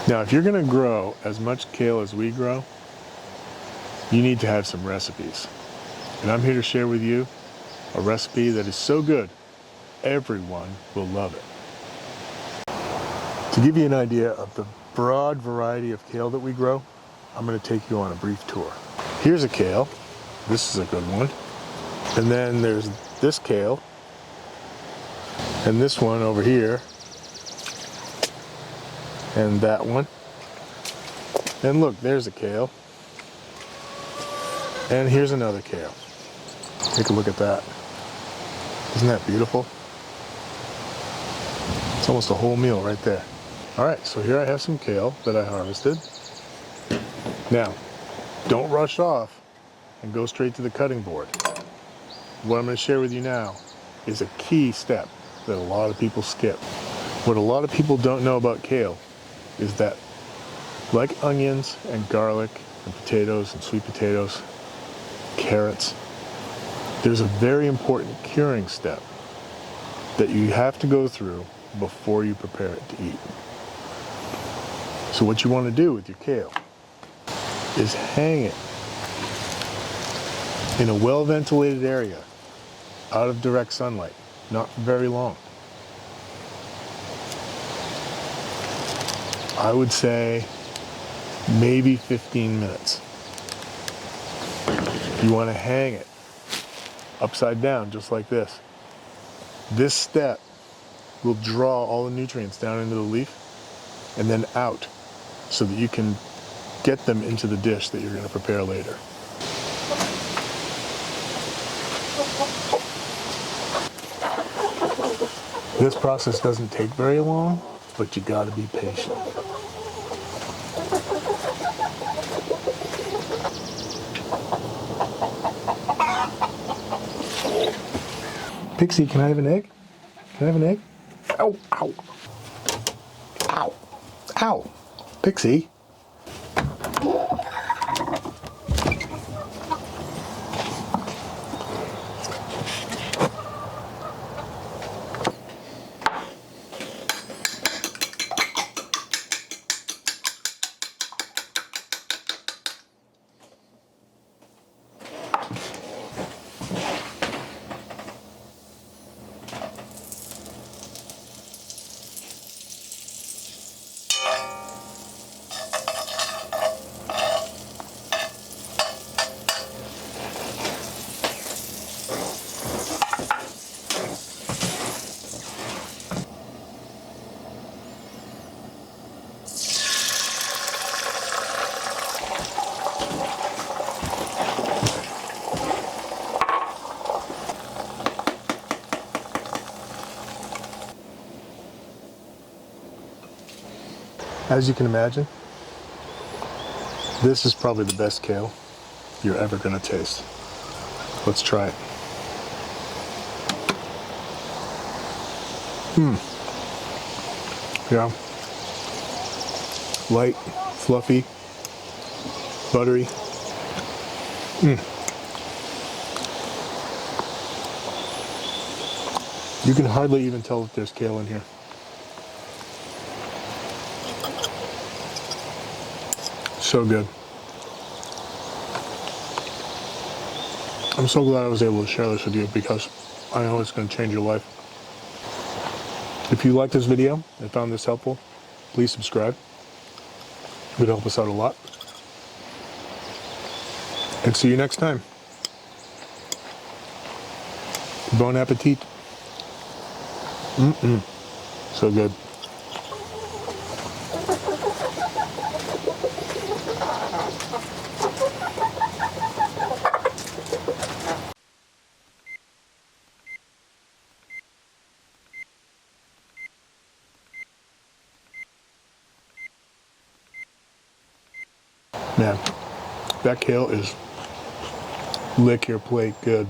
Now, if you're going to grow as much kale as we grow, you need to have some recipes. And I'm here to share with you a recipe that is so good, everyone will love it. To give you an idea of the broad variety of kale that we grow, I'm going to take you on a brief tour. Here's a kale. This is a good one. And then there's this kale. And this one over here. And that one. And look, there's a kale. And here's another kale. Take a look at that. Isn't that beautiful? It's almost a whole meal right there. All right, so here I have some kale that I harvested. Now, don't rush off and go straight to the cutting board. What I'm going to share with you now is a key step that a lot of people skip. What a lot of people don't know about kale is that, like onions and garlic and potatoes and sweet potatoes, carrots, there's a very important curing step that you have to go through before you prepare it to eat. So what you want to do with your kale is hang it in a well-ventilated area, out of direct sunlight, not for very long. I would say maybe 15 minutes. You want to hang it upside down, just like this. This step will draw all the nutrients down into the leaf and then out, so that you can get them into the dish that you're going to prepare later. This process doesn't take very long, but you got to be patient. Pixie, can I have an egg? Can I have an egg? Ow, ow. Ow. Ow. Pixie. As you can imagine, this is probably the best kale you're ever going to taste. Let's try it. Yeah. Light, fluffy, buttery. You can hardly even tell if there's kale in here. So good. I'm so glad I was able to share this with you, because I know it's going to change your life. If you like this video and found this helpful, please subscribe. It would help us out a lot. And see you next time. Bon appetit. So good. Man, that kale is lick your plate good.